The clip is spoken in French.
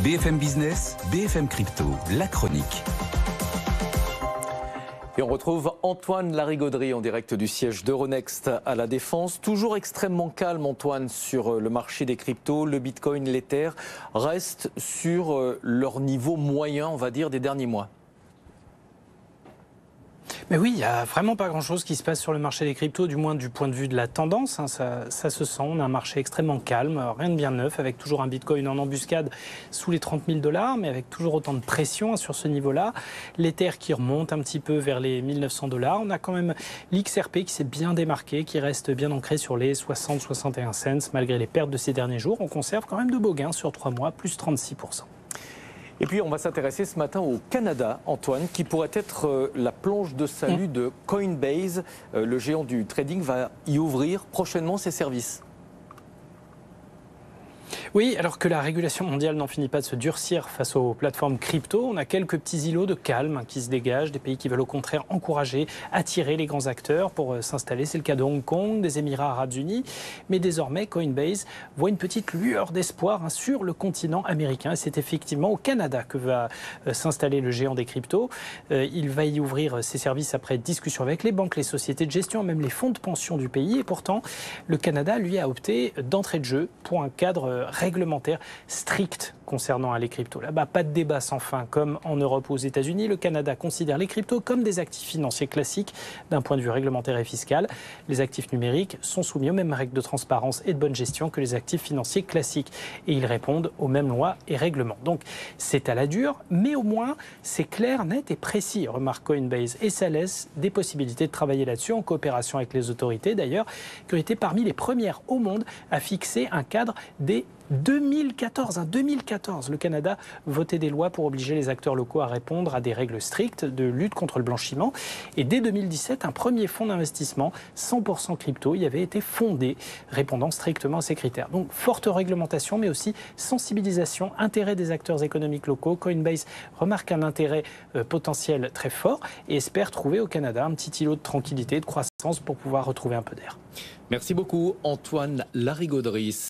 BFM Business, BFM Crypto, la chronique. Et on retrouve Antoine Larigauderie en direct du siège d'Euronext à la Défense. Toujours extrêmement calme, Antoine, sur le marché des cryptos. Le Bitcoin, l'Ether restent sur leur niveau moyen, on va dire, des derniers mois. Mais oui, il n'y a vraiment pas grand-chose qui se passe sur le marché des cryptos, du moins du point de vue de la tendance. Ça se sent, on a un marché extrêmement calme, rien de bien neuf, avec toujours un Bitcoin en embuscade sous les 30 000 $, mais avec toujours autant de pression sur ce niveau-là. L'Ether qui remonte un petit peu vers les 1 900 $. On a quand même l'XRP qui s'est bien démarqué, qui reste bien ancré sur les 60-61 cents, malgré les pertes de ces derniers jours. On conserve quand même de beaux gains sur 3 mois, plus 36%. Et puis on va s'intéresser ce matin au Canada, Antoine, qui pourrait être la planche de salut de Coinbase. Le géant du trading va y ouvrir prochainement ses services. Oui, alors que la régulation mondiale n'en finit pas de se durcir face aux plateformes crypto, on a quelques petits îlots de calme qui se dégagent, des pays qui veulent au contraire encourager, attirer les grands acteurs pour s'installer. C'est le cas de Hong Kong, des Émirats arabes unis, mais désormais Coinbase voit une petite lueur d'espoir sur le continent américain. Et c'est effectivement au Canada que va s'installer le géant des cryptos. Il va y ouvrir ses services après discussion avec les banques, les sociétés de gestion, même les fonds de pension du pays. Et pourtant, le Canada, lui, a opté d'entrée de jeu pour un cadre réglementaire strict concernant les cryptos. Là-bas, pas de débat sans fin. Comme en Europe ou aux États-Unis, le Canada considère les cryptos comme des actifs financiers classiques d'un point de vue réglementaire et fiscal. Les actifs numériques sont soumis aux mêmes règles de transparence et de bonne gestion que les actifs financiers classiques. Et ils répondent aux mêmes lois et règlements. Donc, c'est à la dure, mais au moins, c'est clair, net et précis, remarque Coinbase. Et ça laisse des possibilités de travailler là-dessus, en coopération avec les autorités d'ailleurs, qui ont été parmi les premières au monde à fixer un cadre dès 2014, le Canada votait des lois pour obliger les acteurs locaux à répondre à des règles strictes de lutte contre le blanchiment. Et dès 2017, un premier fonds d'investissement 100% crypto y avait été fondé, répondant strictement à ces critères. Donc, forte réglementation, mais aussi sensibilisation, intérêt des acteurs économiques locaux. Coinbase remarque un intérêt potentiel très fort et espère trouver au Canada un petit îlot de tranquillité, de croissance pour pouvoir retrouver un peu d'air. Merci beaucoup, Antoine Larigauderie.